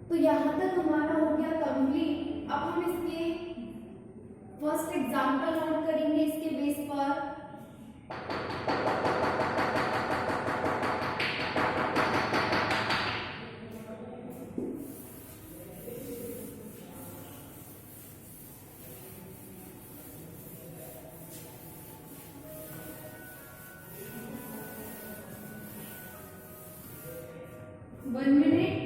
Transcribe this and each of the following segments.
तो यहाँ तक हमारा हो गया कंप्लीट। अब हम इसके फर्स्ट एग्जाम्पल नोट करेंगे इसके बेस पर। One minute.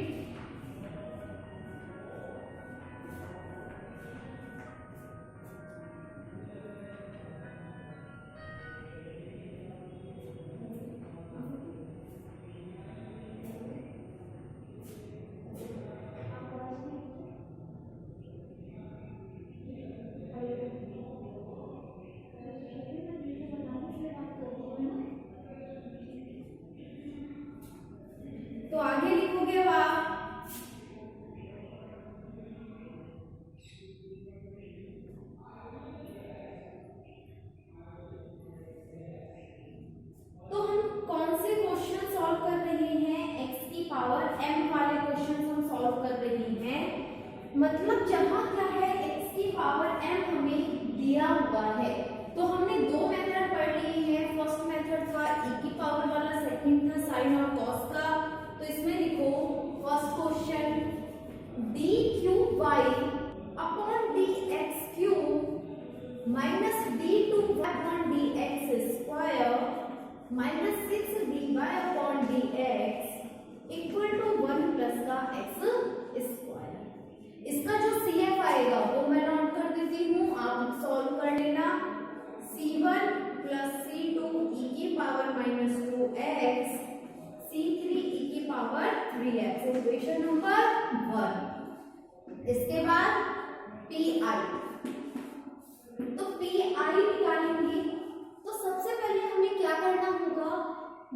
तो आगे लिखोगे अब आप। तो हम कौन से क्वेश्चन सॉल्व कर रहे हैं? x की पावर m वाले क्वेश्चन हम सॉल्व कर रहे हैं। मतलब जहां क्या है, x की पावर m हमें दिया हुआ है। तो हमने दो मेथड पढ़ लिए हैं। फर्स्ट मेथड था e की पावर वाला, सेकंड था साइन और कॉस का। तो इसमें लिखो first question D cube Y upon D X cube minus D two Y upon D X square minus 6 D Y upon D X equal to 1 plus का X square. इसका जो C F आएगा वो मैं नोट कर देती हूँ, आप सॉल्व कर लेना। c1 प्लस c2 e की power minus 2x c3 e की पावर 3x, इक्वेशन नंबर 1। इसके बाद pi, तो pi निकालेंगे। तो सबसे पहले हमें क्या करना होगा,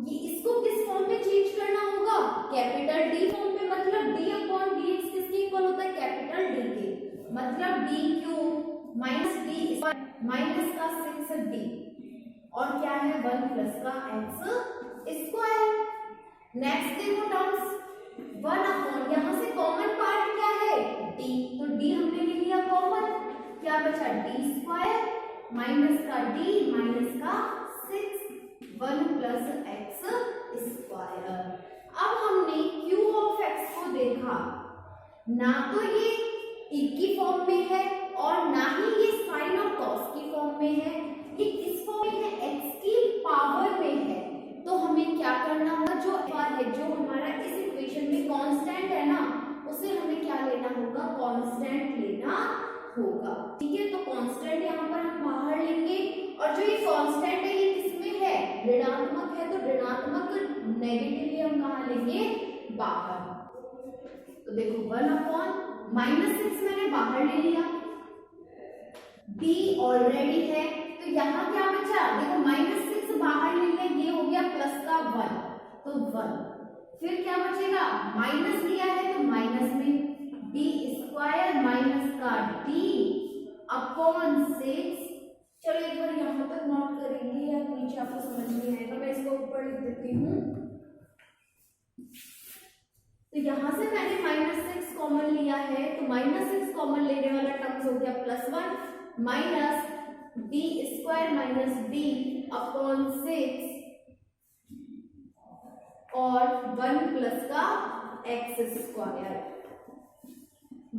ये इसको किस फॉर्म में चेंज करना होगा? कैपिटल डी फॉर्म में। मतलब d अपॉन डी एक्स किसके इक्वल होता है? कैपिटल डी के। मतलब D cube minus D minus का 6d और क्या है 1 प्लस का एक्स स्क्वायर। नेक्स्ट देखो टर्म्स 1 अपॉन, यहाँ से कॉमन पार्ट क्या है? d, तो d हमने ले लिया कॉमन, क्या बचा? d स्क्वायर माइनस का d माइनस का 6 1 प्लस एक्स स्क्वायर। अब हमने q ऑफ x को देखा, ना तो ये e की फॉर्म में है और ना ही ये साइन और कॉस की फॉर्म में है, ये किस फॉर्म में है? x की पावर में है। तो हमें क्या करना होगा, जो है जो हमारा इस इक्वेशन में कांस्टेंट है ना, उसे हमें क्या लेना होगा? कांस्टेंट लेना होगा। ठीक है, तो कांस्टेंट यहाँ पर हम बाहर लेंगे। और जो ये कांस्टेंट है ये किसमें है? ऋणात्मक है, तो ऋणात्मक नेगेटिवली हम कहाँ लेंगे? बाहर। तो देखो 1 अपॉन माइनस 6 मैंने बाहर ले लिया, d ऑलरेडी है, तो यहाँ क्या बचा? देखो माइनस 6 बाहर ले लिया, ये हो गया प्लस का 1, तो 1। फिर क्या बचेगा? माइनस लिया है तो माइनस में d स्क्वायर माइनस का d अपॉन 6। चलो एक बार यहाँ तक नोट करेंगे या नीचे आपको समझ में आएगा, मैं इसको ऊपर लिख देती हूँ। तो यहाँ से मैंने माइनस 6 कॉमन लिया है, तो माइनस 6 कॉमन लेने वाला टर्म्स हो गया plus 1 minus D square minus d upon 6 और 1 प्लस का एक्स स्क्वायर।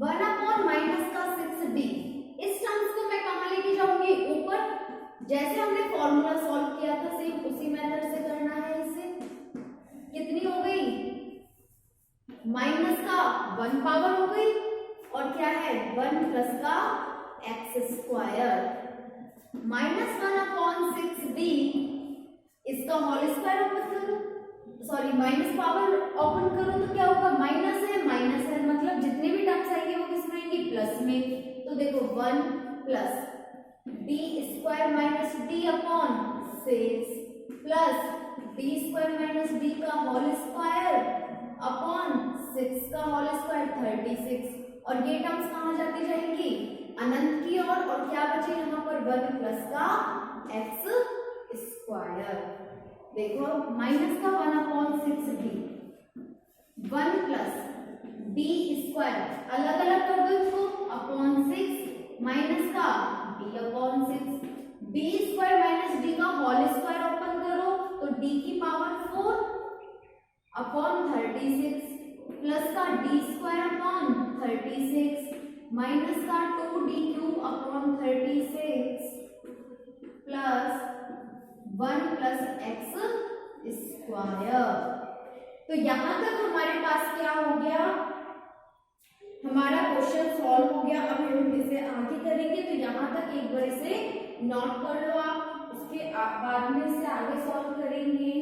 1 अपॉन माइनस का 6d, इस टर्म्स को मैं कहाँ लेके जाऊंगी? ऊपर। जैसे हमने फॉर्मूला सॉल्व किया था सेम उसी मेथड से करना है इसे। कितनी हो गई? माइनस का 1 पावर हो गई और क्या है 1 प्लस का X square minus 1 upon 6d, इसका होल स्क्वायर ओपन करो, सॉरी माइनस पावर ओपन करो तो क्या होगा? माइनस है मतलब जितने भी टर्म्स आएंगे वो किस में आएंगे? प्लस में। तो देखो 1 plus d square minus d upon 6 plus d square minus D का होल स्क्वायर अपॉन 6 का होल स्क्वायर 36। और ये टर्म्स कहाँ जाती जाएंगी? अनंत की ओर। और क्या बचे यहाँ पर? 1 प्लस का एक्स स्क्वायर। देखो माइनस का 1 upon 6d, 1 plus d square अलग अलग कर दो इसको अपॉन 6 माइनस का D upon 6, D square minus D का होल स्क्वायर ओपन करो तो डी की पावर 4 अपॉन 36 प्लस का डी स्क्वायर अपॉन 36 माइनस का 2d³ upon 36 plus 1 plus x square. तो यहां तक हमारे पास क्या हो गया, हमारा क्वेश्चन सॉल्व हो गया। अब हम इसे आगे करेंगे तो यहां तक एक बार इसे नोट कर लो आप, उसके बाद में इसे आगे सॉल्व करेंगे।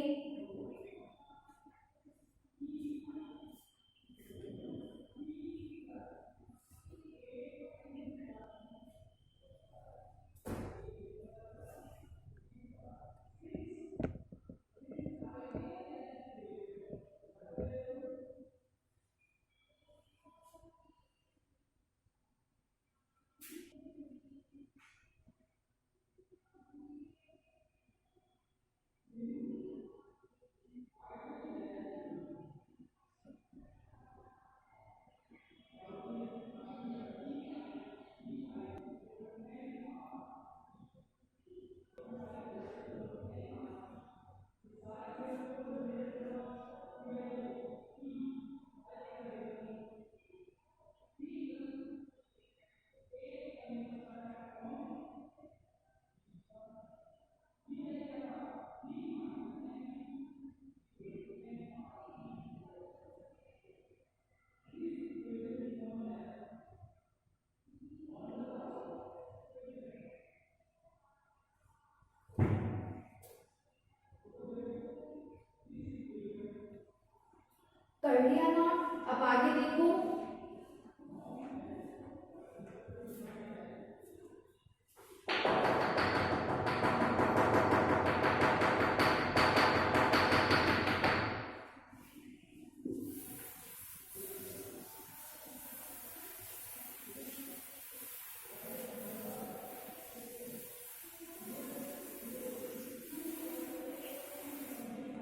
कर लिया नोट, अब आगे देखो।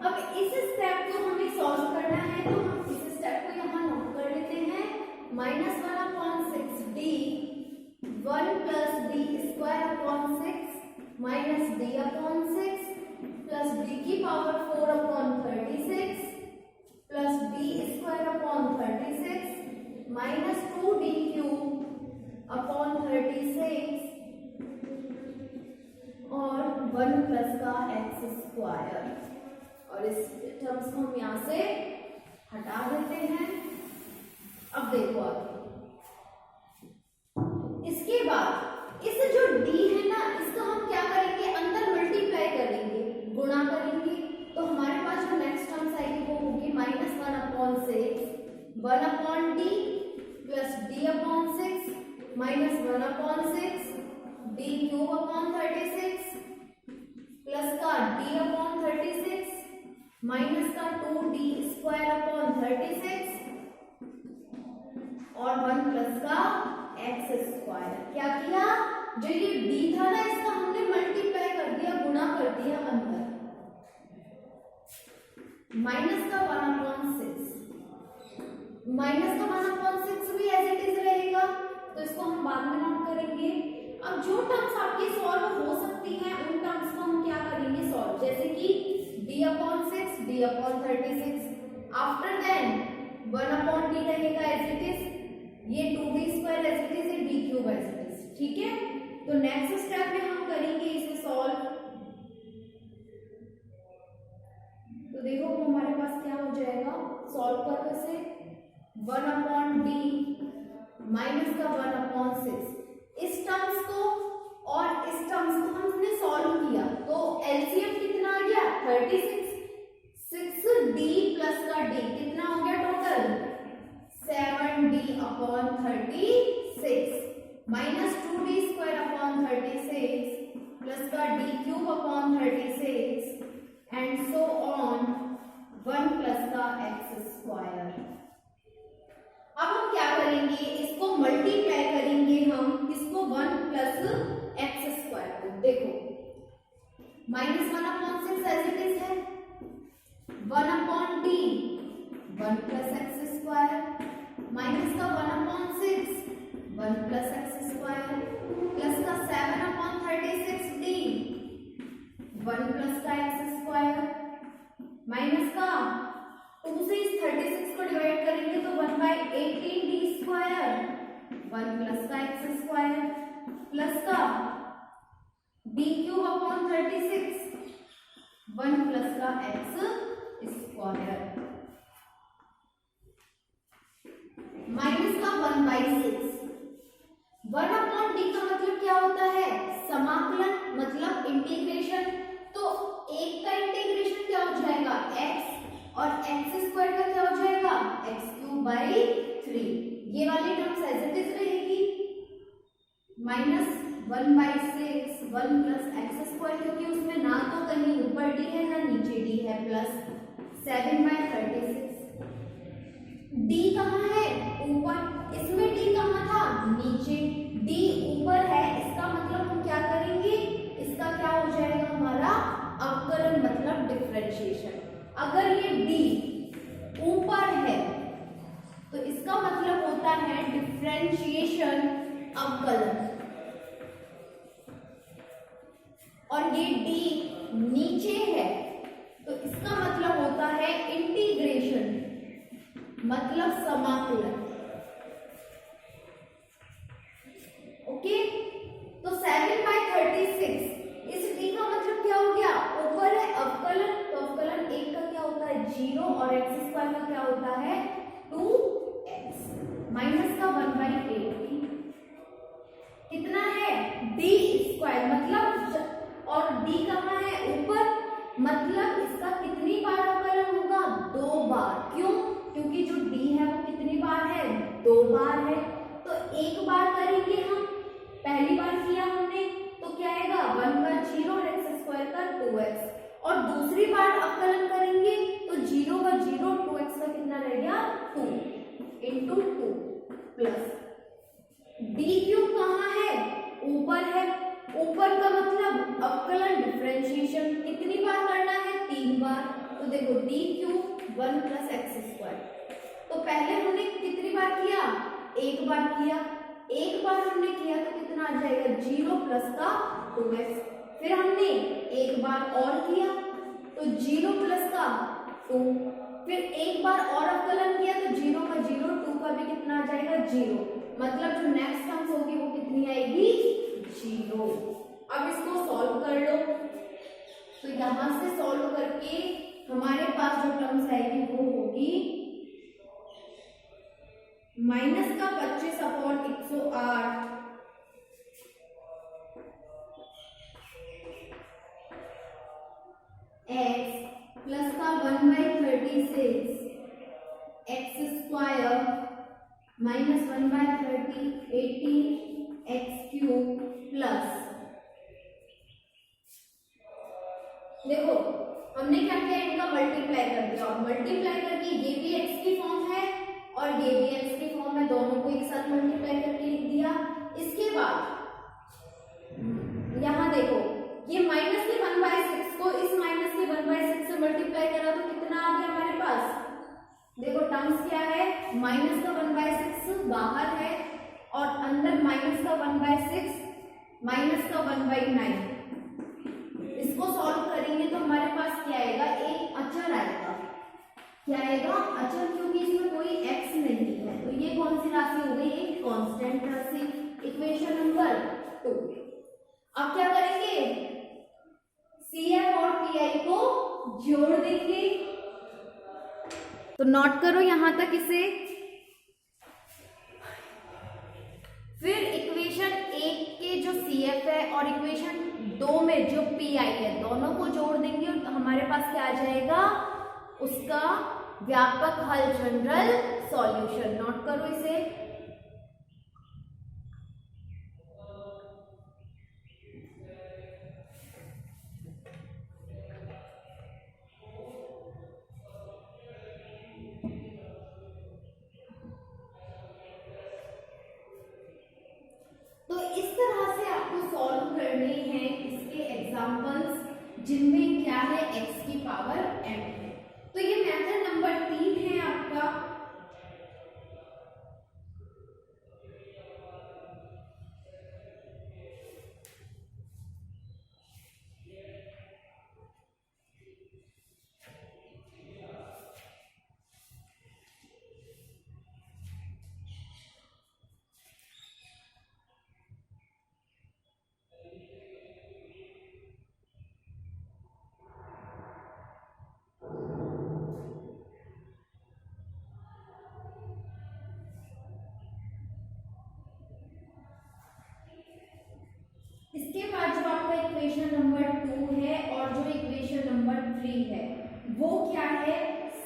अब इस स्टेप को हमें सॉल्व करना है तो हम इस स्टेप को यहाँ नोट कर लेते हैं। -1 upon 6d 1 plus d square upon 6 minus d upon 6 plus d की power 4 upon 36 plus d square upon 36 minus 2d³ upon 36 और 1 प्लस का एक्स स्क्वायर। और इस टर्म्स को हम यहां से हटा देते हैं। अब देखो आगे, इसके बाद इस जो d है ना, इसका हम क्या करेंगे, अंदर मल्टीप्लाई करेंगे, गुणा करेंगे। तो हमारे पास जो नेक्स्ट टर्म्स आएगी वो होगी -1 upon 6 1 upon d plus d upon 6 minus 1 upon 6 d³ upon 36 plus का d अपॉन 36 माइनस का 2d स्क्वायर अपॉन 36 और 1 प्लस का एक्स स्क्वायर। क्या किया, जो ये d था ना, इसका हमने मल्टीप्लाई कर दिया, गुणा कर दिया अंदर, माइनस का 1 अपॉन 6, माइनस का 1 अपॉन 6 भी एज इट इज रहेगा, तो इसको हम बाद में नोट करेंगे। अब जो टर्म्स आपकी सॉल्व हो सकती हैं उन टर्म्स को हम क्या करेंगे सॉल्व, जैसे कि d upon 6 d upon 36, after then 1 upon d रहेगा एज इट इज, ये 2d square as it is, d³ as it is. ठीक है, तो नेक्स्ट स्टेप में हम करेंगे इसे सॉल्व। तो देखो वो हमारे पास क्या हो जाएगा, सॉल्व करो इसे, 1 अपॉन d माइनस का 1 अपॉन 6, इस टर्म्स को और इस टर्म्स को हमने सॉल्व किया तो एलसीएम कितना आ गया 36, 6d प्लस का d कितना हो गया total 7d upon 36 minus 2d square upon 36 plus का d³ upon 36 and so on 1 plus का एक्स स्क्वायर। अब हम क्या करेंगे, इसको मल्टीप्लाई करेंगे हम, इसको 1 प्लस एक्स स्क्वायर को, देखो -1 अपॉन 6 एज इट इज है, 1 upon d 1 plus x square 18d² 1 plus का x² प्लस का d³/36 1 प्लस का x² माइनस का 1/6 1/d का मतलब क्या होता है? समाकलन, मतलब इंटीग्रेशन। तो एक का इंटीग्रेशन क्या हो जाएगा? x और x² का क्या हो जाएगा? x³ 3। ये वाली टर्म्स एज इट इज रहेगी। माइनस 1/6 1 प्लस x², क्योंकि उसमें ना तो कहीं ऊपर d है ना नीचे d है, प्लस 7/36। d कहाँ है? ऊपर। इसमें d कहाँ था? नीचे। d ऊपर है, इसका मतलब हम क्या करेंगे? इसका क्या हो जाएगा? हमारा अवकलन, मतलब डिफरेंशिएशन। अगर ये d ऊपर है तो इसका मतलब होता है डिफरेंशिएशन, अवकलन। और ये d नीचे है तो इसका मतलब होता है इंटीग्रेशन, मतलब समाकलन। ओके, तो 7/36 इस d का मतलब क्या हो गया? ऊपर है अवकलन, तो अवकलन 1 का क्या होता है? 0 और x² का क्या होता है? 2x माइनस का 1/8 कितना है? d², मतलब और d कहाँ है? ऊपर, मतलब इसका कितनी बार अवकलन होगा? 2 बार। क्यों? क्योंकि जो d है वो कितनी बार है? 2 बार है। तो एक बार करेंगे हम, पहली बार किया हमने तो क्या आएगा? 1 का 0 और x² का 2x। और दूसरी बार अवकलन करेंगे तो 0 का 0 2x का कितना रह गया? 2 × 2 प्लस d³ कहाँ है? ऊपर है। ऊपर का मतलब अवकलन, डिफरेंशिएशन कितनी बार करना है? 3 बार। तो देखो d³ 1 प्लस x²। तो पहले हमने कितनी बार किया? एक बार किया। एक बार हमने किया तो कितना आ जाएगा? 0 प्लस का 2x। फिर हमने एक बार और किया तो 0 प्लस का 2। फिर एक बार और अवकलन किया तो 0 का 0 2 का भी कितना आ जाएगा? 0। मतलब जो नेक्स्ट टर्म्स होगी वो कितनी आएगी? 0। अब इसको सॉल्व कर लो। तो यहां से सॉल्व करके हमारे पास जो टर्म्स आएगी वो होगी माइनस का 25/108 x प्लस का 1/36 x² माइनस 1/30 18x³ प्लस, देखो हमने क्या किया? इनका मल्टीप्लाई कर दिया, और मल्टीप्लाई करके ये भी x की फॉर्म है और ये भी x की फॉर्म है, दोनों को एक साथ मल्टीप्लाई करके लिख दिया। इसके बाद यहाँ देखो, ये माइनस के 1/6 को इस माइनस के 1/6 से मल्टीप्लाई करा तो कितना आ गया हमारे पास? देखो टर्म्स क्या है? माइनस का 1/6 बाहर है और अंदर माइनस का 1/6 माइनस का 1/9। इसको सॉल्व करेंगे तो हमारे पास क्या आएगा? एक अचर आएगा। क्या आएगा? अचर, क्योंकि इसमें कोई x नहीं है। तो ये कौन सी राशि हो गई? एक कांस्टेंट राशि। Equation number 2। अब क्या करेंगे? CF और PI को जोड़ देंगे। तो नोट करो यहां तक इसे। फिर इक्वेशन 1 के जो CF है और इक्वेशन 2 में जो PI है, दोनों को जोड़ देंगे और हमारे पास क्या आ जाएगा? उसका व्यापक हल, जनरल सॉल्यूशन। नोट करो इसे। तो इस तरह से आपको सॉल्व करने हैं इसके एग्जांपल्स, जिनमें क्या है? x की पावर m है। तो ये मेथड नंबर 3 है आपका। क्वेश्चन नंबर 3 है वो क्या है,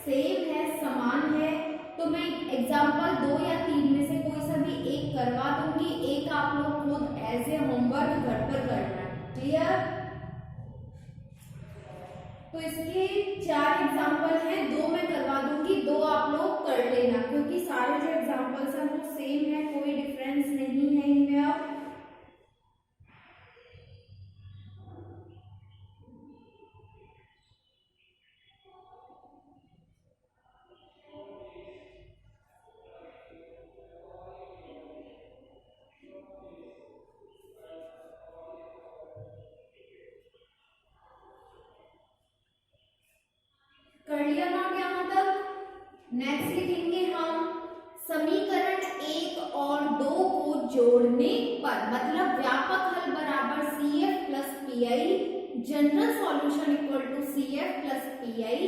सेम है, समान है। तो मैं एग्जाम्पल 2 या 3 में से कोई सा भी एक करवा दूंगी, एक आप लोग खुद एज ए होमवर्क घर पर करना है। क्लियर? तो इसके 4 एग्जाम्पल हैं, 2 मैं करवा दूंगी, 2 आप लोग कर लेना, क्योंकि सारे जो एग्जाम्पल्स हैं वो सेम है, कोई डिफरेंस नहीं है इनमें। कर लिया ना यहाँ तक? नेक्स्ट लिखेंगे हम समीकरण 1 और 2 को जोड़ने पर, मतलब व्यापक हल बराबर CF plus PI, general solution equal to CF plus PI।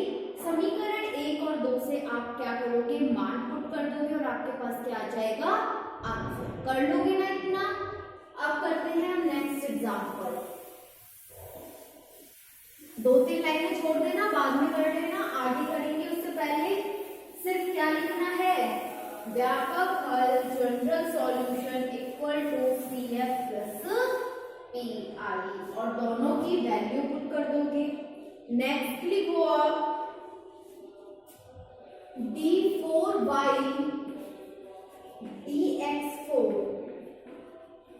समीकरण 1 और 2 से आप क्या करोगे, मान पुट कर दोगे और आपके पास क्या आ जाएगा, आंसर। कर लोगे ना इतना? अब करते हैं हम नेक्स्ट एग्जाम्पल। 2-3 लाइनें छोड़ देना, बाद में कर लेना, आगे करेंगे उससे पहले सिर्फ क्या लिखना है, व्यापक हल general solution equal to CF plus PI, और दोनों की वैल्यू पुट कर दोगे। नेक्स्ट लिखो आप d4y dx4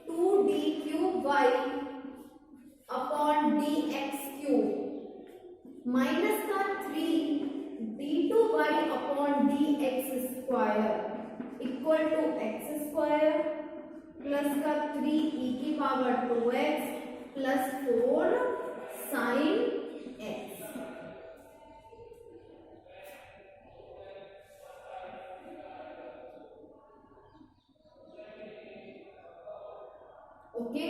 2d3y upon dx3 minus का 3d2y upon dx² equal to x² plus का 3e⁻²x plus 4 sin x। Okay,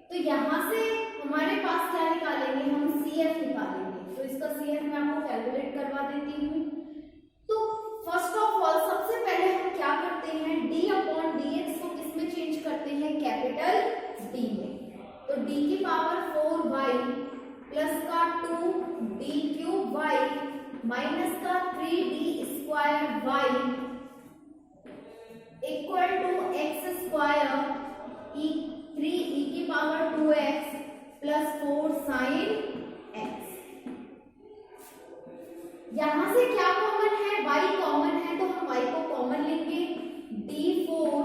तो यहां से हमारे पास क्या निकालेंगे, हम CF निकालेंगे। तो इसका CF मैं आपको कैलकुलेट करवा देती हूँ। तो फर्स्ट ऑफ ऑल सबसे पहले हम क्या करते हैं, d अपॉन dx को किसमें चेंज करते हैं, कैपिटल D में। तो d⁻4y प्लस का 2d3y माइनस का 3d² equal to x² 3e⁻²x plus 4 sin x। यहां से क्या कॉमन है, y कॉमन है, तो हम y को कॉमन लेंगे। d4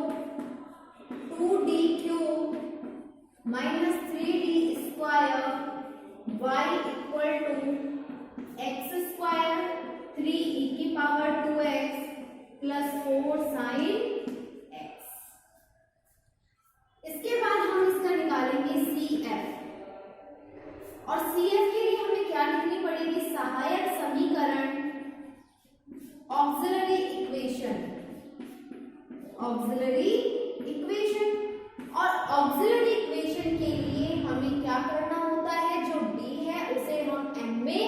2d3 minus 3d² y equal to x² 3e⁻²x plus 4 sin। इसके बाद हम इसका निकालेंगे CF, और CF के लिए हमें क्या लिखनी पड़ेगी, सहायक समीकरण, ऑक्सिलरी इक्वेशन, ऑक्सिलरी इक्वेशन। और ऑक्सिलरी इक्वेशन के लिए हमें क्या करना होता है, जो D है उसे हम M में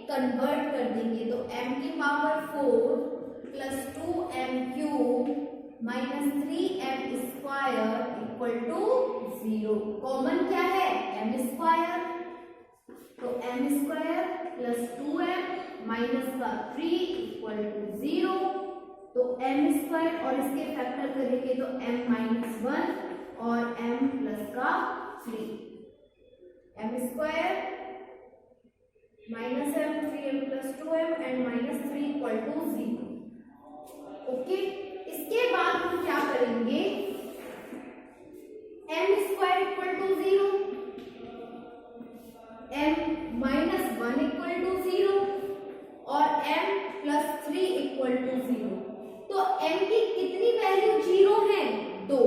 कन्वर्ट कर देंगे। तो m⁴ plus 2m³ minus 3m² equal to 0। Common क्या है, m², तो m² प्लस 2m माइनस का 3 इक्वल टू 0। तो m² और इसके फैक्टर करेंगे तो m-1 और m प्लस का 3, m² minus m 3m plus 2m and minus 3 equal to 0। Okay, इसके बाद हम क्या करेंगे, m² equal to 0, m-1 equal to 0 और m प्लस 3 इक्वल टू 0। तो m की कितनी वैल्यू 0 है, 2,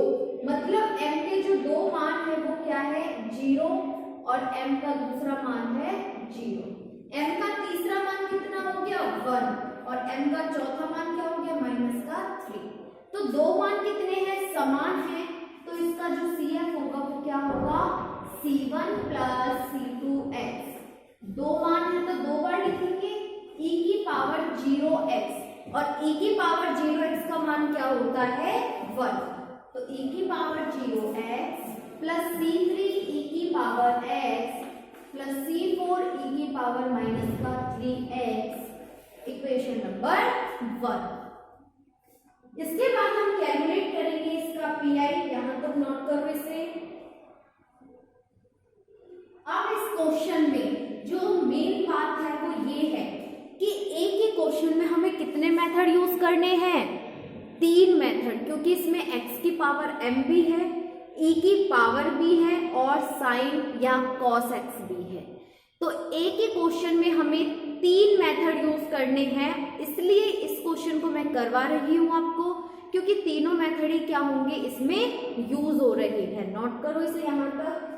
मतलब m के जो 2 मान है वो क्या है, 0, और m का दूसरा मान है 0। m का तीसरा मान कितना हो गया, 1, और m का चौथा मान क्या हो गया, माइनस का 3। तो 2 मान कितने हैं, समान है, तो इसका जो CF होगा वो क्या होगा, C1 प्लस C2x। 2 मान है तो 2 बार लिखेंगे, e⁻0x, और e⁻0x का मान क्या होता है, 1। तो e⁻0x plus C3 e⁻x plus C4 e की पावर माइनस का 3x, इक्वेशन नंबर 1। इसके बाद हम कैलकुलेट करेंगे इसका पीआई, यहां तक नोट करो इसे। अब इस क्वेश्चन में जो मेन बात है वो ये है कि एक ही क्वेश्चन में हमें कितने मेथड यूज करने हैं, 3 मेथड, क्योंकि इसमें x की पावर m भी है, e की पावर भी है और साइन या cos x भी है। तो एक ही क्वेश्चन में हमें 3 मेथड यूज करने हैं, इसलिए इस क्वेश्चन को मैं करवा रही हूं आपको, क्योंकि तीनों मेथड ही क्या होंगे इसमें यूज हो रहे हैं। नोट करो इसे यहां तक।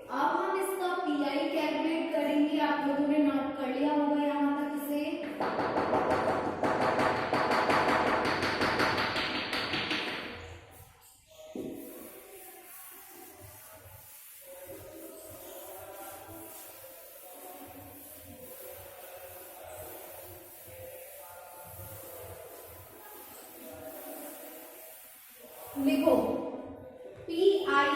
अब हम इसका पीआई कैलकुलेट करेंगे। आप लोगों ने नोट कर लिया होगा यहाँ तक इसे। लिखो PI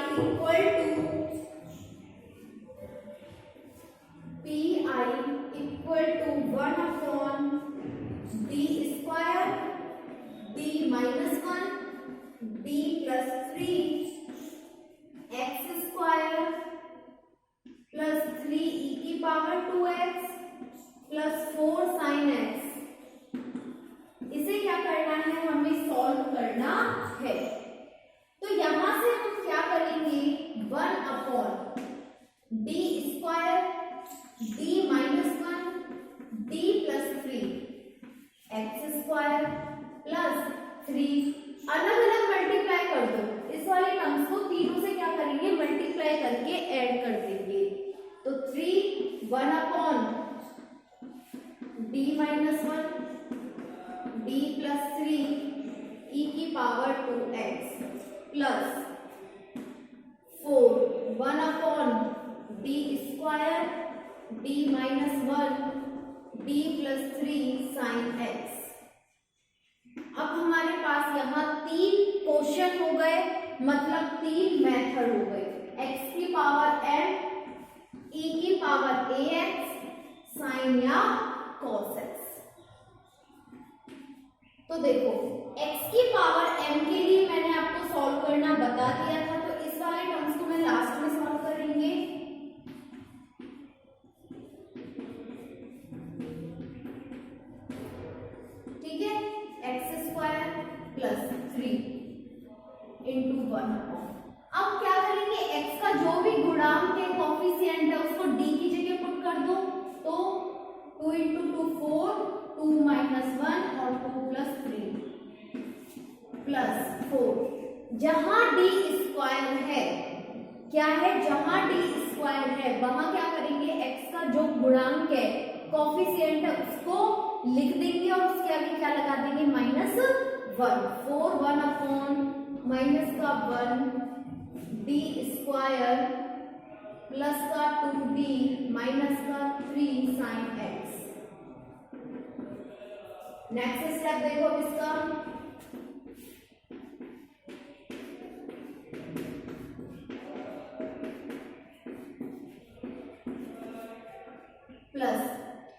equal to one upon D square D minus 1 D plus 3 X square plus 3 E की power 2x plus 4 sine x. इसे क्या करना है, हमें सॉल्व करना है। तो यहां से हम क्या करेंगे, 1 upon D square D minus 1 D plus 3 X square plus 3, अलग अलग मल्टीप्लाई कर दो। इस वाले टर्म्स को तीनों से क्या करेंगे, मल्टीप्लाई करके ऐड कर देंगे। तो 3 1 upon D minus 1 D plus 3 E की power 2x plus 4 1 upon D square D minus 1 d plus 3 sine x। अब हमारे पास यहाँ 3 क्वेश्चन हो गए, मतलब 3 मेथड हो गए, x की पावर m, e की पावर ax, साइन या cos x। तो देखो x की पावर m के लिए मैंने आपको सॉल्व करना बता दिया था, तो इस वाले टर्म्स को मैं लास्ट में सॉल्व करेंगे। ठीक है, एक्स स्क्वायर प्लस 3 इंटू 1। अब क्या करेंगे, x का जो भी गुणांक है, कोफिशिएंट है, उसको d की जगह पुट कर दो। तो 2 इंटू 2 4, 2 माइनस 1 और 2 प्लस 3 प्लस 4। जहां d स्क्वायर है, क्या है, जहां d स्क्वायर है वहां क्या करेंगे, x का जो गुणांक है, कोफिशिएंट है, उसको लिख देंगे और उसके आगे क्या लगा देंगे, माइनस 1। 4 1 अपॉन माइनस का 1 d स्क्वायर प्लस का 2d माइनस का 3 साइन x। नेक्स्ट स्टेप देखो अब इसका, प्लस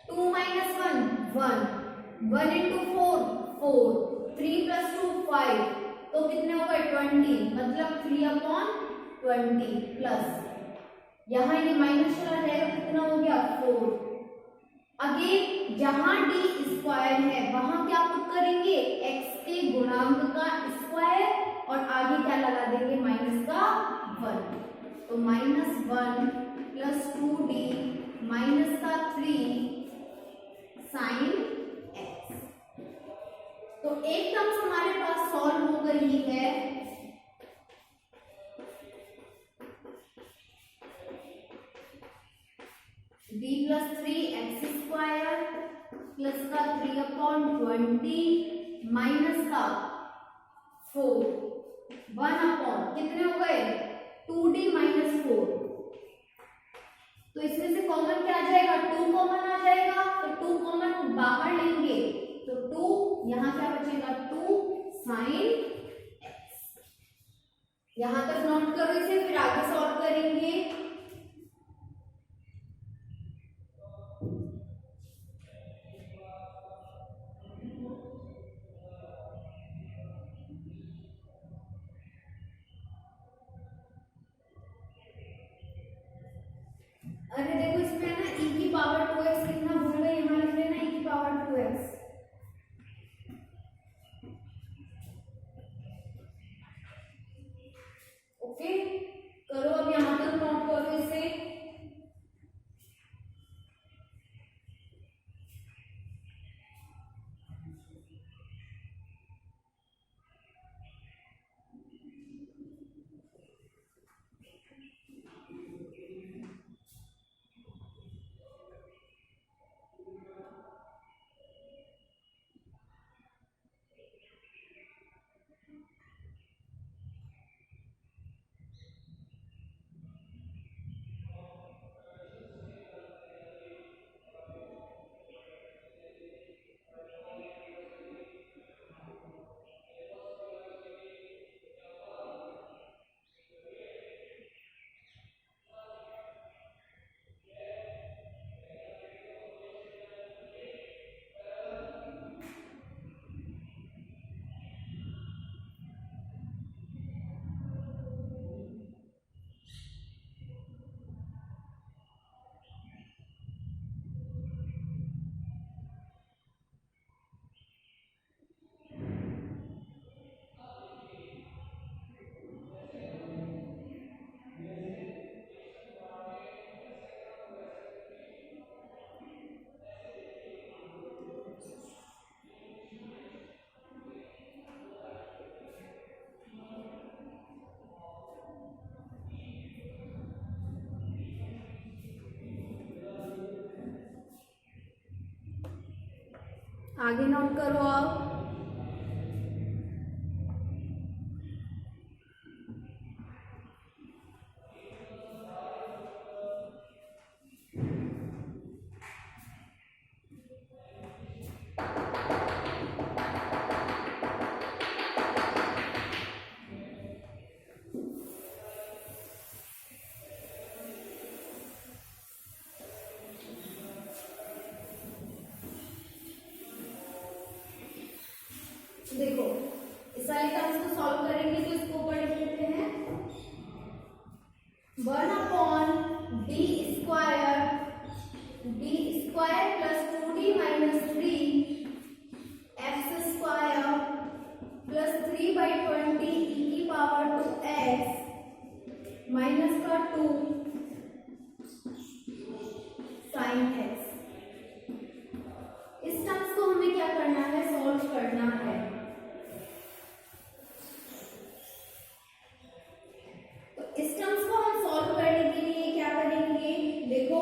2 माइनस 1 1, 1 इंटू 4 4, 3 प्लस 2 5, तो कितने हो गए 20, मतलब 3 अपॉन 20 प्लस यहाँ ये माइनस चला जाएगा, कितना हो गया 4। अगेन जहां d स्क्वायर है वहां क्या पुट करेंगे, x के गुणांक का स्क्वायर और आगे क्या लगा देंगे, माइनस का 1। तो माइनस 1 प्लस 2d माइनस का 3 साइन x। तो एक टर्म्स हमारे पास सॉल्व हो गई है। d plus 3 x square plus का 3 अपॉन 20 माइनस का 4 1 अपॉन कितने हो गए 2d माइनस 4। तो इसमें से कॉमन क्या आ जाएगा, 2 कॉमन आ जाएगा, तो 2 कॉमन बाहर लेंगे तो 2 यहां क्या बचेगा 2 साइन x। यहां तक नोट करो इसे, फिर आगे सॉल्व करेंगे। अरे देखो इसमें ना e की पावर 2x लिखना भूल गए, यहाँ लिख लेना e की पावर 2x। ओके करो, अब यहाँ तक नोट करो इसे। आगे नोट करो आप। देखो इस वाले टर्म्स को सॉल्व करेंगे तो इसको ऊपर लिख लेते हैं 1/d² plus 2d minus 3x² plus 3/20 e⁻²x minus का 2 sin x। इस टर्म्स को हमें क्या करना है, सॉल्व करना है। तो इस टर्म्स को हम सॉल्व करने के लिए क्या करेंगे, देखो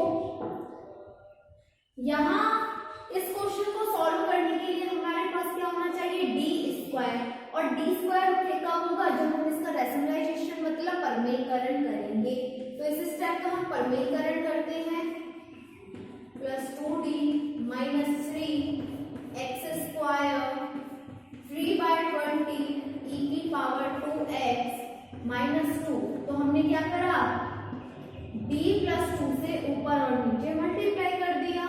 यहां इस क्वेश्चन को सॉल्व करने के लिए हमारे पास क्या होना चाहिए, d²। और d² कब होगा, जब हम इसका रैशनलाइजेशन मतलब परमेयीकरण करेंगे। तो इस स्टेप का हम परमेयीकरण करते हैं, plus 2d minus 3x² 3/20 e⁻²x minus 2। तो हमने क्या करा, d प्लस 2 से ऊपर और नीचे मल्टीप्लाई कर दिया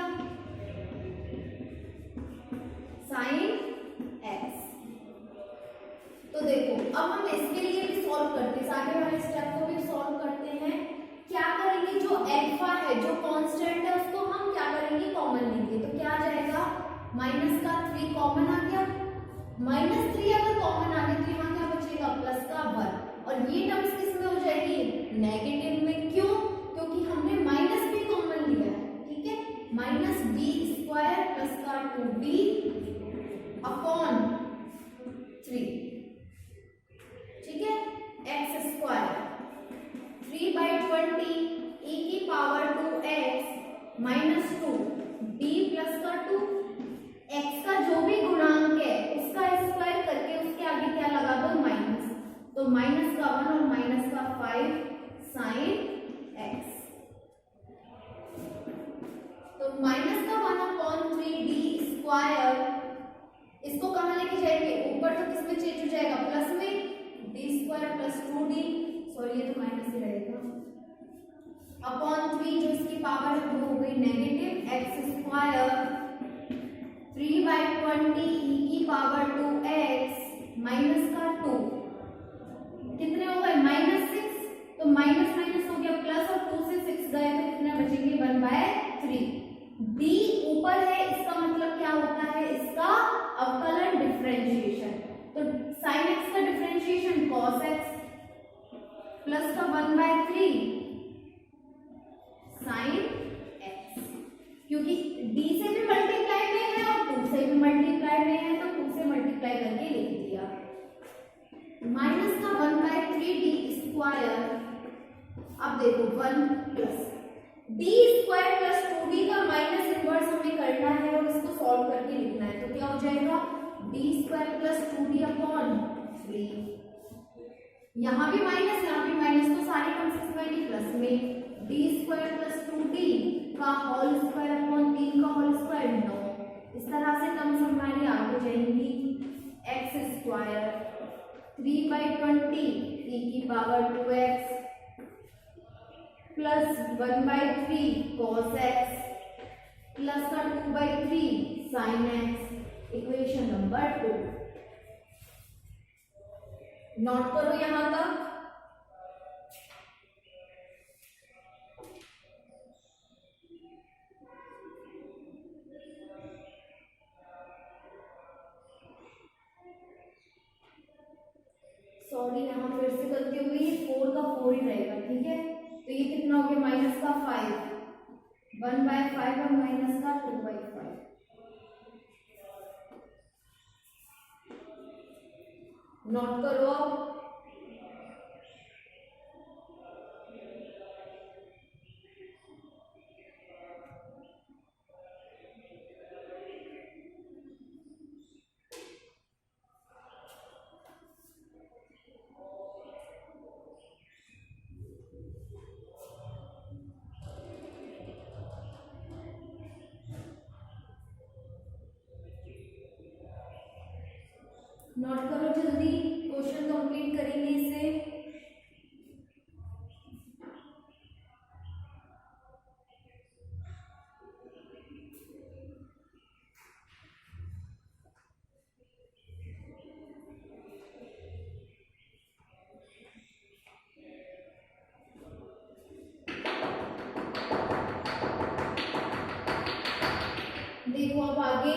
sin x। तो देखो अब हम इसके लिए भी सॉल्व करते हैं, आगे वाले स्टेप को भी सॉल्व करते हैं। क्या करेंगे, जो अल्फा है, जो कांस्टेंट है, उसको हम क्या करेंगे, कॉमन लेंगे। तो क्या आ जाएगा, माइनस का 3 कॉमन आ गया, -3 अगर कॉमन आ गया तो यहाँ क्या बचेगा, प्लस का 1। और ये टर्म्स किस में हो जाएगी, नेगेटिव में। क्यों, क्योंकि हमने माइनस भी कॉमन लिया है, ठीक है। -d² प्लस का 2d अपॉन 3, ठीक है, x² 3/20 e⁻²x minus 2 d plus का 2। x का जो भी गुणांक है उसका स्क्वायर करके उसके आगे क्या लगा दो, माइनस। तो माइनस का 1 और माइनस का 5 sin x। तो माइनस का 1/3d², इसको कहां लेके जाएंगे, ऊपर। तो किस में चेंज हो जाएगा, प्लस में, d² प्लस 2d, सॉरी ये तो माइनस ही रहेगा, अपॉन 3 जो इसकी पावर है वो हो गई नेगेटिव, x² 3/20 e⁻²x माइनस का 2, कितने हो गए, -6। तो माइनस माइनस हो गया प्लस, और 2 से 6 गए तो कितने बचेंगे, 1/3। d ऊपर है, इसका मतलब क्या होता है, इसका अवकलन डिफरेंशिएशन। तो sin x का डिफरेंशिएशन cos x प्लस का 1/3 sin x, क्योंकि d से भी मल्टीप्लाई में है और 2 से भी मल्टीप्लाई में है, तो 2 से मल्टीप्लाई करके लिख दिया। माइनस का 1/3d²। अब देखो 1 प्लस d² प्लस 2d का माइनस इनवर्स हमें करना है और इसको सॉल्व करके लिखना है। तो क्या हो जाएगा, d² प्लस 2d अपॉन 3। यहाँ भी माइनस, यहाँ भी माइनस, तो सारे टर्म्स किसमें, प्लस में। d² प्लस 2d का होल स्क्वायर अपॉन 3 का होल स्क्वायर 9। इस तरह से टर्म्स हमारी आगे जाएंगी, x² 3/20 e⁻²x plus 1/3 cos x plus का 2/3 sin x, equation number 2। Note करो यहां तक। सॉरी यहाँ फिर से गलती हो गई, 4 का 4 ही रहेगा, ठीक है। तो ये कितना हो गया, माइनस का 5, 1/5 और माइनस का 2/5। नोट करो। नोट करो जल्दी, क्वेश्चन कंप्लीट करेंगे इसे। देखो अब आगे,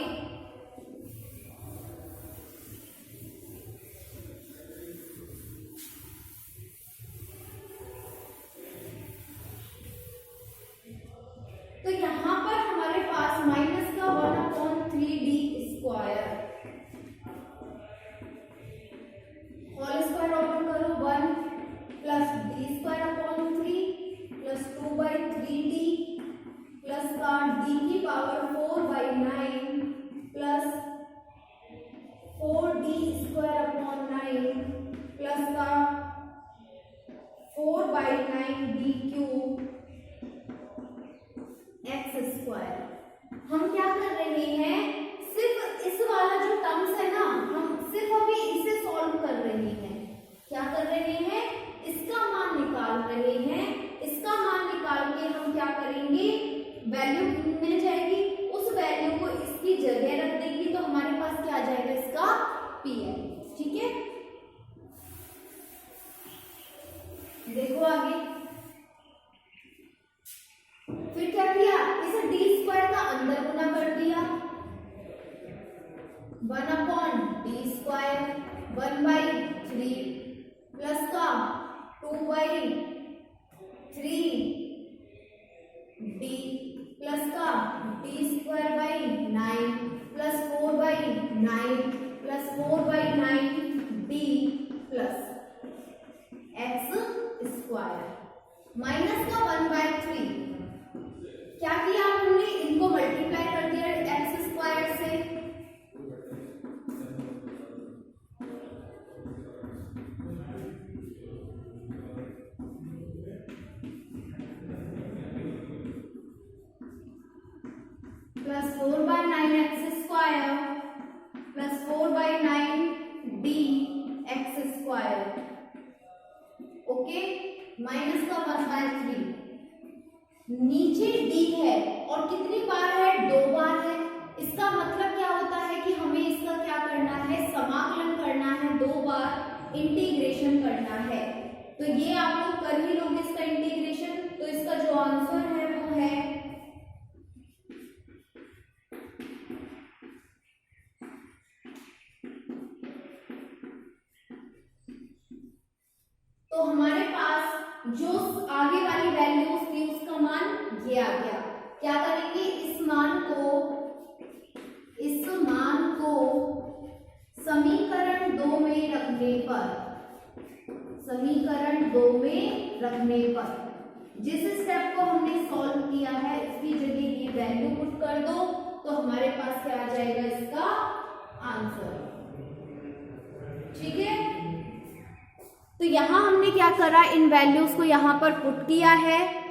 तो यहाँ पर हमारे पास माइनस का 1/3d² होल स्क्वायर ओपन करो, 1 plus d² plus 2/3d plus का d की पावर 4/9 प्लस 4d² प्लस का 4/9d³ x²। हम क्या कर रहे हैं, सिर्फ इस वाला जो टर्म्स है ना, हम सिर्फ अभी इसे सॉल्व कर रहे हैं। क्या कर रहे हैं, इसका मान निकाल रहे हैं। इसका मान निकाल के हम क्या करेंगे, वैल्यू मिल जाएगी, उस वैल्यू को इसकी जगह रख देंगे तो हमारे पास क्या आ जाएगा, इसका pn। ठीक है, देखो आगे, फिर क्या किया, इसे d² का अंदर गुना कर दिया, 1/d² 1/3 प्लस का 2/3d प्लस का d²/9 plus 4/9 plus 4/9d plus x² minus का 1/3। क्या किया हमने, इनको मल्टीप्लाई कर दिया x² से, plus 4/9x² plus 4/9d(x²). Okay, minus का 1/3। नीचे d है और कितनी बार है, 2 बार है। इसका मतलब क्या होता है कि हमें इसका क्या करना है, समाकलन करना है, 2 बार इंटीग्रेशन करना है। तो ये आप लोग कर ही लोगे इसका इंटीग्रेशन। तो इसका जो आंसर है वो है तो हमारे पास जो आगे वाली वैल्यूज थी उसका मान ये आ गया। क्या करेंगे, इस मान को समीकरण 2 में रखने पर, समीकरण 2 में रखने पर जिस स्टेप को हमने सॉल्व किया है उसकी जगह ये वैल्यू पुट कर दो तो हमारे पास क्या आ जाएगा, इसका आंसर। ठीक है, तो यहां हमने क्या करा, इन वैल्यूज को यहां पर पुट किया है